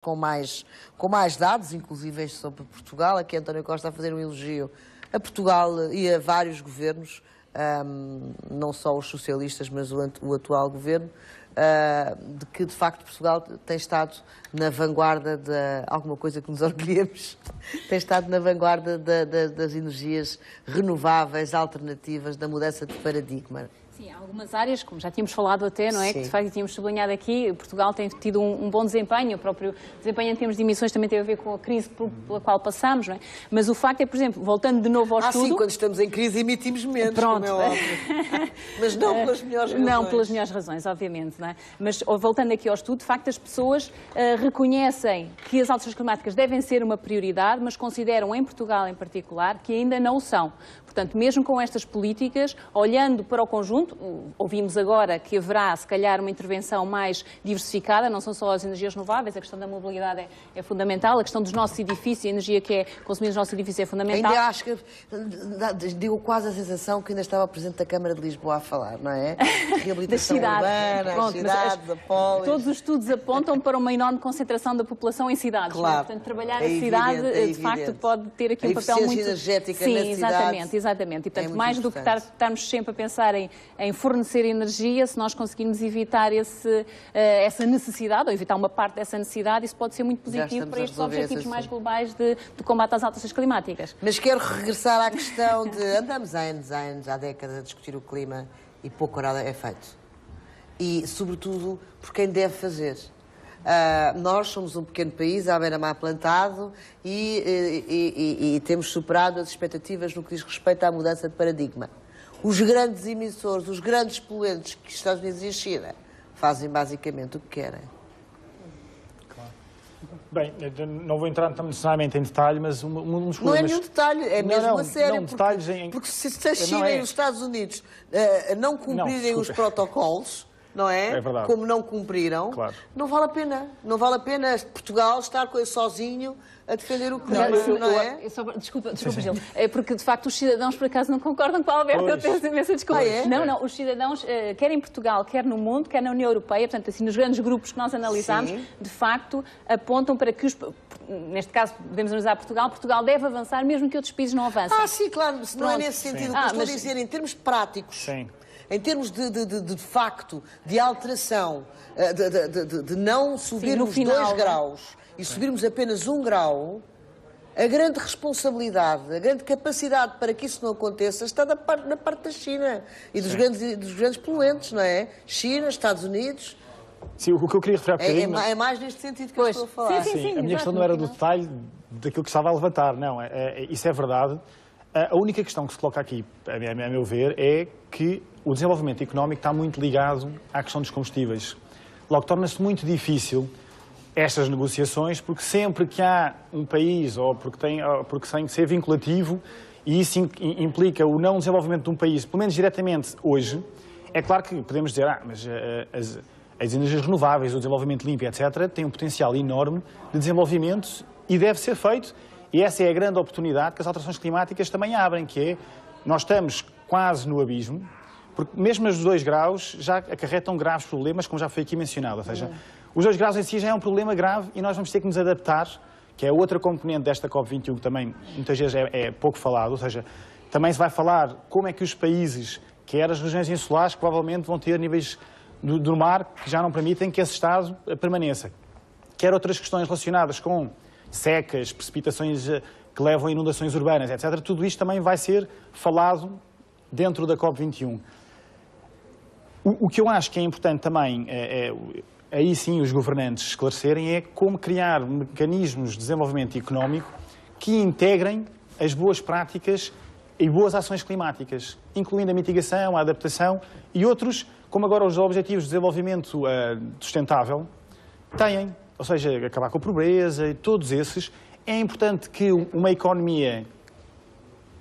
com mais dados, inclusive sobre Portugal. Aqui António Costa a fazer um elogio a Portugal e a vários governos, não só os socialistas, mas o atual governo, de que, de facto, Portugal tem estado na vanguarda de alguma coisa que nos orgulhemos, tem estado na vanguarda das energias renováveis, alternativas, da mudança de paradigma. Sim, há algumas áreas, como já tínhamos falado até, não é? Sim. Que de facto tínhamos sublinhado aqui, Portugal tem tido um bom desempenho, o próprio desempenho em termos de emissões também teve a ver com a crise pela qual passamos, não é? Mas o facto é, por exemplo, voltando de novo ao estudo... Sim, quando estamos em crise emitimos menos, pronto. Como é óbvio. Mas não pelas melhores razões. Não pelas melhores razões, obviamente, não é? Mas voltando aqui ao estudo, de facto as pessoas reconhecem que as alterações climáticas devem ser uma prioridade, mas consideram em Portugal em particular que ainda não o são. Portanto, mesmo com estas políticas, olhando para o conjunto, ouvimos agora que haverá, se calhar, uma intervenção mais diversificada, não são só as energias renováveis, a questão da mobilidade é fundamental, a questão dos nossos edifícios, a energia que é consumida nos nossos edifícios é fundamental. Ainda acho que deu quase a sensação que ainda estava o Presidente da Câmara de Lisboa a falar, não é? Reabilitação urbana, as cidades, a polis. Todos os estudos apontam para uma enorme concentração da população em cidades. Claro. Portanto, trabalhar a cidade, de facto, pode ter aqui um papel muito... energética Sim, nas cidades. Exatamente. E, portanto, É mais do que estarmos sempre a pensar em fornecer energia, se nós conseguirmos evitar essa necessidade, ou evitar uma parte dessa necessidade, isso pode ser muito positivo para estes objetivos mais globais de combate às alterações climáticas. Mas quero regressar à questão de... Andamos há anos, há décadas, a discutir o clima e pouco nada é feito. E, sobretudo, por quem deve fazer. Nós somos um pequeno país, à beira-mar plantado, e temos superado as expectativas no que diz respeito à mudança de paradigma. Os grandes emissores, os grandes poluentes, que os Estados Unidos e a China, fazem basicamente o que querem. Claro. Bem, não vou entrar necessariamente em detalhe, mas um dos problemas... Não é nenhum detalhe, é mesmo a sério. Porque se a China e os Estados Unidos não cumprirem os protocolos... Não é? É verdade. Como não cumpriram, claro. Não vale a pena. Não vale a pena Portugal estar sozinho a defender o clima, não é? Desculpa, Gil. É porque, de facto, os cidadãos, por acaso, não concordam com a Alberto. Eu tenho imensa desculpa. Não, os cidadãos, quer em Portugal, quer no mundo, quer na União Europeia, portanto, assim, nos grandes grupos que nós analisamos, de facto, apontam para que neste caso, podemos analisar Portugal deve avançar, mesmo que outros países não avancem. Sim, claro, não é nesse sentido. O que estou a dizer, em termos práticos... Sim. Em termos de facto, de alteração, de não subirmos 2 graus e subirmos apenas 1 grau, a grande responsabilidade, a grande capacidade para que isso não aconteça está na parte da China e dos grandes poluentes, não é? China, Estados Unidos... Sim, o que eu queria referir há bocadinho... É mais neste sentido que eu estou a falar. Sim, a minha questão não era do detalhe daquilo que estava a levantar, não. Isso é verdade. A única questão que se coloca aqui, a meu ver, é que o desenvolvimento económico está muito ligado à questão dos combustíveis. Logo, torna-se muito difícil estas negociações, porque sempre que há um país, ou porque tem que ser vinculativo, e isso implica o não desenvolvimento de um país, pelo menos diretamente hoje, é claro que podemos dizer, mas as energias renováveis, o desenvolvimento limpo, etc., têm um potencial enorme de desenvolvimento e deve ser feito. E essa é a grande oportunidade que as alterações climáticas também abrem, que é, nós estamos quase no abismo, porque mesmo os 2 graus já acarretam graves problemas, como já foi aqui mencionado. Ou seja, os 2 graus em si já é um problema grave e nós vamos ter que nos adaptar, que é outra componente desta COP21 que também muitas vezes é pouco falado. Ou seja, também se vai falar como é que os países, quer as regiões insulares, que provavelmente vão ter níveis do mar que já não permitem que esse estado permaneça. Quer outras questões relacionadas com secas, precipitações que levam a inundações urbanas, etc. Tudo isto também vai ser falado dentro da COP21. O que eu acho que é importante também, aí sim os governantes esclarecerem, é como criar mecanismos de desenvolvimento económico que integrem as boas práticas e boas ações climáticas, incluindo a mitigação, a adaptação e outros, como agora os Objetivos de Desenvolvimento Sustentável têm. Ou seja, acabar com a pobreza e todos esses. É importante que uma economia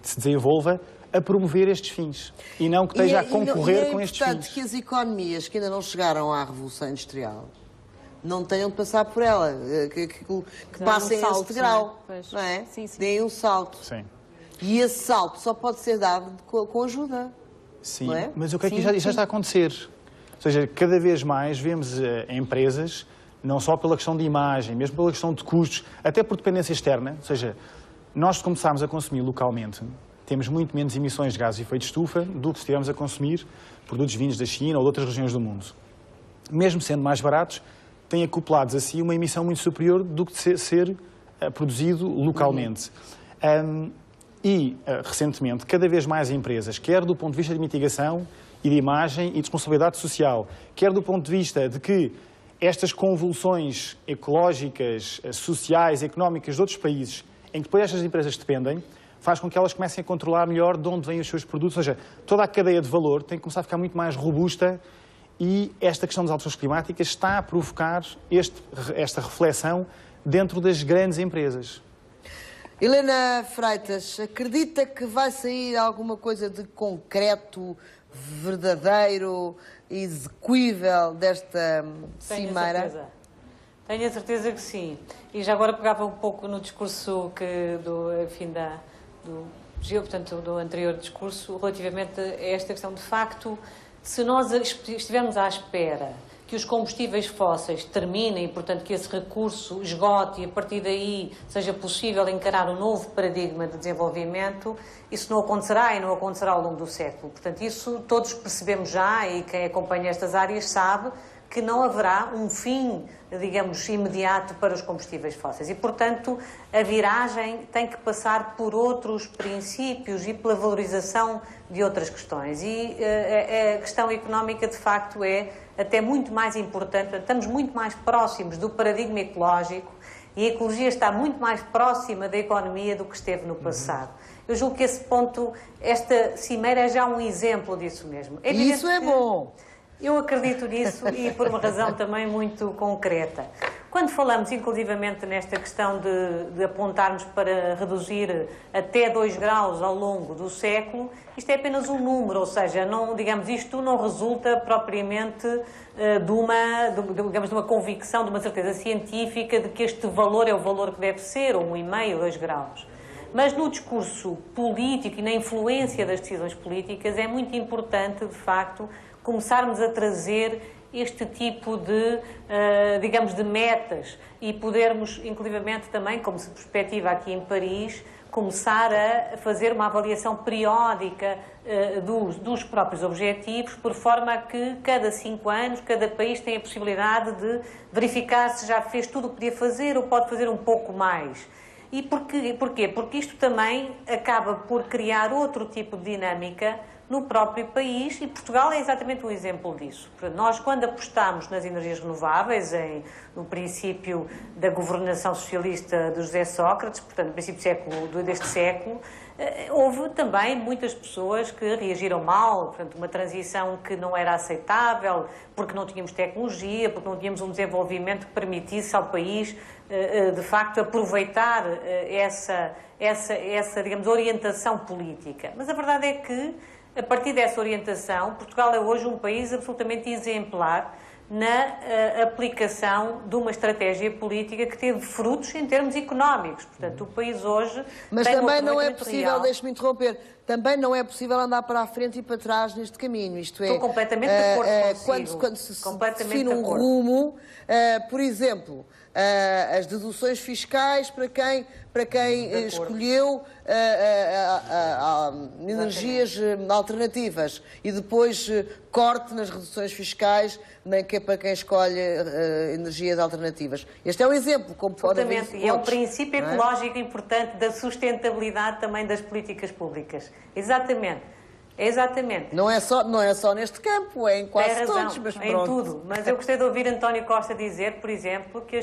se desenvolva a promover estes fins e não que esteja a concorrer com estes fins. É importante que as economias que ainda não chegaram à Revolução Industrial não tenham de passar por ela, que passem esse degrau, não é? Deem um salto. Sim. E esse salto só pode ser dado com ajuda. Sim, não é? Mas o que é que já está a acontecer? Ou seja, cada vez mais vemos empresas não só pela questão de imagem, mesmo pela questão de custos, até por dependência externa, ou seja, nós se começarmos a consumir localmente, temos muito menos emissões de gases de efeito de estufa do que se estivermos a consumir produtos vindos da China ou de outras regiões do mundo. Mesmo sendo mais baratos, têm acoplados a si uma emissão muito superior do que ser produzido localmente. Recentemente, cada vez mais empresas, quer do ponto de vista de mitigação e de imagem e de responsabilidade social, quer do ponto de vista de que estas convulsões ecológicas, sociais, económicas de outros países, em que depois estas empresas dependem, faz com que elas comecem a controlar melhor de onde vêm os seus produtos. Ou seja, toda a cadeia de valor tem que começar a ficar muito mais robusta e esta questão das alterações climáticas está a provocar esta reflexão dentro das grandes empresas. Helena Freitas, acredita que vai sair alguma coisa de concreto, verdadeiro, execuível desta cimeira? Tenho a certeza que sim. E já agora pegava um pouco no discurso do anterior discurso, relativamente a esta questão. De facto, se nós estivermos à espera que os combustíveis fósseis terminem, portanto que esse recurso esgote e a partir daí seja possível encarar um novo paradigma de desenvolvimento, isso não acontecerá e não acontecerá ao longo do século. Portanto, isso todos percebemos já, e quem acompanha estas áreas sabe que não haverá um fim, digamos, imediato para os combustíveis fósseis. E, portanto, a viragem tem que passar por outros princípios e pela valorização de outras questões. E a questão económica, de facto, é até muito mais importante. Estamos muito mais próximos do paradigma ecológico e a ecologia está muito mais próxima da economia do que esteve no passado. Eu julgo que esse ponto, esta cimeira é já um exemplo disso mesmo. E isso é bom. Eu acredito nisso e por uma razão também muito concreta. Quando falamos, inclusivamente, nesta questão de apontarmos para reduzir até 2 graus ao longo do século, isto é apenas um número, ou seja, não, digamos, isto não resulta propriamente de uma convicção, de uma certeza científica de que este valor é o valor que deve ser, ou 1,5, 2 graus. Mas no discurso político e na influência das decisões políticas é muito importante, de facto, começarmos a trazer este tipo de, digamos, de metas e podermos, inclusivamente também, como se perspectiva aqui em Paris, começar a fazer uma avaliação periódica dos próprios objetivos, por forma a que cada 5 anos cada país tem a possibilidade de verificar se já fez tudo o que podia fazer ou pode fazer um pouco mais. E porquê? Porque isto também acaba por criar outro tipo de dinâmica no próprio país, e Portugal é exatamente um exemplo disso. Nós, quando apostamos nas energias renováveis, no princípio da governação socialista de José Sócrates, portanto, no princípio deste século, houve também muitas pessoas que reagiram mal, portanto, uma transição que não era aceitável, porque não tínhamos tecnologia, porque não tínhamos um desenvolvimento que permitisse ao país, de facto, aproveitar essa digamos, orientação política. Mas a verdade é que, a partir dessa orientação, Portugal é hoje um país absolutamente exemplar na aplicação de uma estratégia política que teve frutos em termos económicos. Portanto, o país hoje... Mas também não é possível, deixe-me interromper, também não é possível andar para a frente e para trás neste caminho. Isto é, estou completamente de acordo consigo. Quando se define um rumo, por exemplo, as deduções fiscais para quem escolheu energias alternativas e depois corte nas reduções fiscais para quem escolhe energias alternativas. Este é um exemplo. Absolutamente. E é um princípio ecológico importante da sustentabilidade também das políticas públicas. Exatamente. Exatamente. Não é só neste campo, é em quase todos, mas pronto. Em tudo. Mas eu gostei de ouvir António Costa dizer, por exemplo, que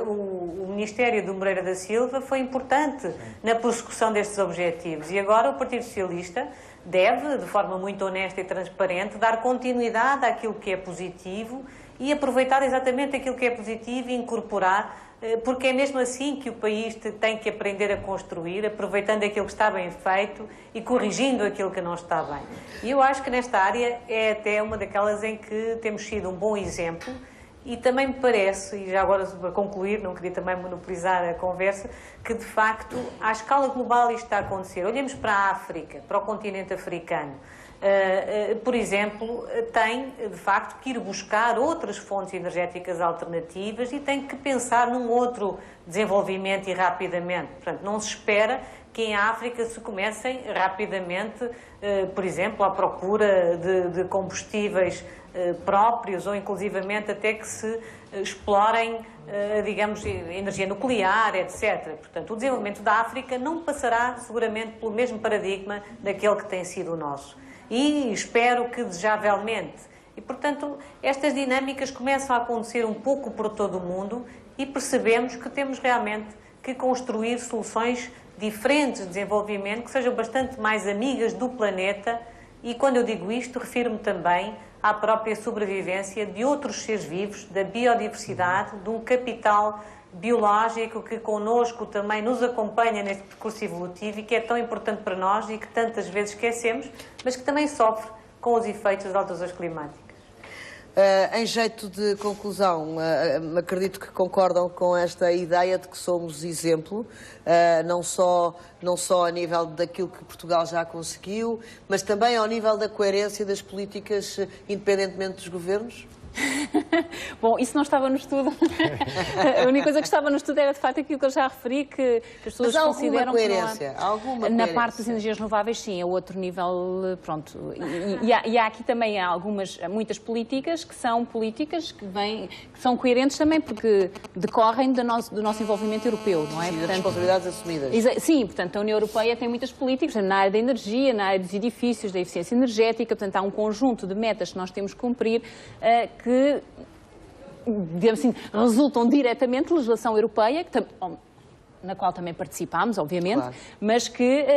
o Ministério do Moreira da Silva foi importante na prossecução destes objetivos. E agora o Partido Socialista deve, de forma muito honesta e transparente, dar continuidade àquilo que é positivo e aproveitar exatamente aquilo que é positivo e incorporar, porque é mesmo assim que o país tem que aprender a construir, aproveitando aquilo que está bem feito e corrigindo aquilo que não está bem. E eu acho que nesta área é até uma daquelas em que temos sido um bom exemplo e também me parece, e já agora para concluir, não queria também monopolizar a conversa, que de facto, à escala global isto está a acontecer. Olhemos para a África, para o continente africano. por exemplo, tem de facto que ir buscar outras fontes energéticas alternativas e tem que pensar num outro desenvolvimento e rapidamente. Portanto, não se espera que em África se comecem rapidamente, por exemplo, à procura de combustíveis próprios ou inclusivamente até que se explorem, digamos, energia nuclear, etc. Portanto, o desenvolvimento da África não passará seguramente pelo mesmo paradigma daquele que tem sido o nosso. E espero que desejavelmente. E, portanto, estas dinâmicas começam a acontecer um pouco por todo o mundo e percebemos que temos realmente que construir soluções diferentes de desenvolvimento que sejam bastante mais amigas do planeta e, quando eu digo isto, refiro-me também à própria sobrevivência de outros seres vivos, da biodiversidade, de um capital biológico que connosco também nos acompanha neste percurso evolutivo e que é tão importante para nós e que tantas vezes esquecemos, mas que também sofre com os efeitos das alterações climáticas. Em jeito de conclusão, acredito que concordam com esta ideia de que somos exemplo, não só a nível daquilo que Portugal já conseguiu, mas também ao nível da coerência das políticas, independentemente dos governos? Bom, isso não estava no estudo. A única coisa que estava no estudo era de facto aquilo que eu já referi, que as pessoas consideram coerência, que não há... Na parte das energias renováveis, sim, a outro nível, pronto. E há aqui também muitas políticas que são políticas que são coerentes também porque decorrem do nosso envolvimento europeu, não é? Sim, portanto, responsabilidades assumidas. Sim, portanto, a União Europeia tem muitas políticas na área da energia, na área dos edifícios, da eficiência energética, portanto, há um conjunto de metas que nós temos que cumprir que, digamos assim, resultam diretamente de legislação europeia, na qual também participámos, obviamente, claro, mas que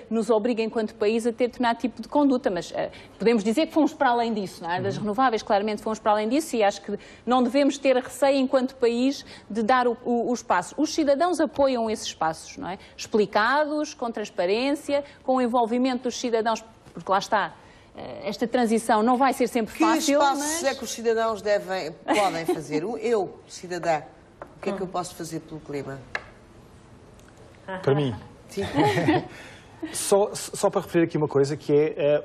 nos obriga, enquanto país, a ter determinado tipo de conduta. Mas podemos dizer que fomos para além disso, na área das renováveis, claramente fomos para além disso e acho que não devemos ter receio, enquanto país, de dar os passos. Os cidadãos apoiam esses passos, não é? Explicados, com transparência, com o envolvimento dos cidadãos, porque lá está. Esta transição não vai ser sempre fácil. Que passos é que os cidadãos podem fazer? Eu, cidadã, o que é que eu posso fazer pelo clima? Para mim? Sim. Só para referir aqui uma coisa, que é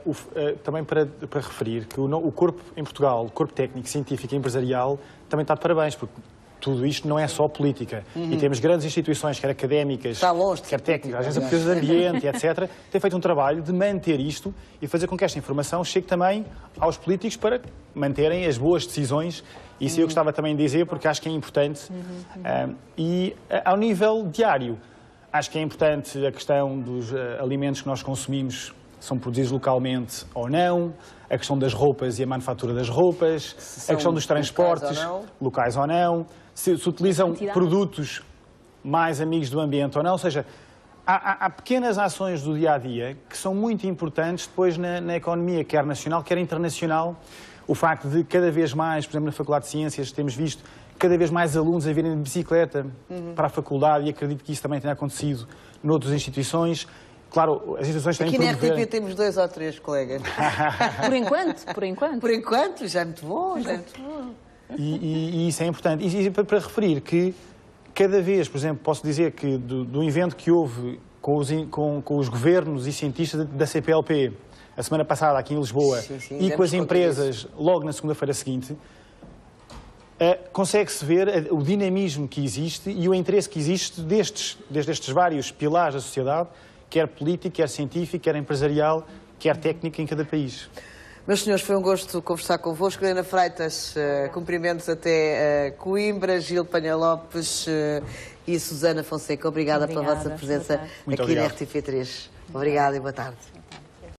também para referir que o corpo em Portugal, o corpo técnico, científico e empresarial, também está de parabéns, porque tudo isto não é só política. E temos grandes instituições, quer académicas, quer técnicas, às vezes a Defesa do Ambiente, etc., têm feito um trabalho de manter isto e fazer com que esta informação chegue também aos políticos para manterem as boas decisões. Isso eu gostava também de dizer, porque acho que é importante. E ao nível diário, acho que é importante a questão dos alimentos que nós consumimos, são produzidos localmente ou não, a questão das roupas e a manufatura das roupas, a questão dos transportes, locais ou não, se utilizam produtos mais amigos do ambiente ou não, ou seja, há pequenas ações do dia-a-dia que são muito importantes depois na economia, quer nacional, quer internacional. O facto de cada vez mais, por exemplo, na Faculdade de Ciências, temos visto cada vez mais alunos a virem de bicicleta para a faculdade e acredito que isso também tenha acontecido noutras instituições. Claro, as instituições têm que promover... Aqui na RTP temos 2 ou 3 colegas. Por enquanto. Por enquanto, já é muito bom, já é muito bom. E isso é importante. E para referir que cada vez, por exemplo, posso dizer que do evento que houve com os governos e cientistas da CPLP, a semana passada aqui em Lisboa, e com as empresas logo na segunda-feira seguinte, consegue-se ver o dinamismo que existe e o interesse que existe destes vários pilares da sociedade, quer político, quer científico, quer empresarial, quer técnico em cada país. Meus senhores, foi um gosto conversar convosco. Helena Freitas, cumprimentos até Coimbra, Gil Panha Lopes e Susana Fonseca. Obrigada pela vossa presença aqui na RTP3. Obrigada e boa tarde.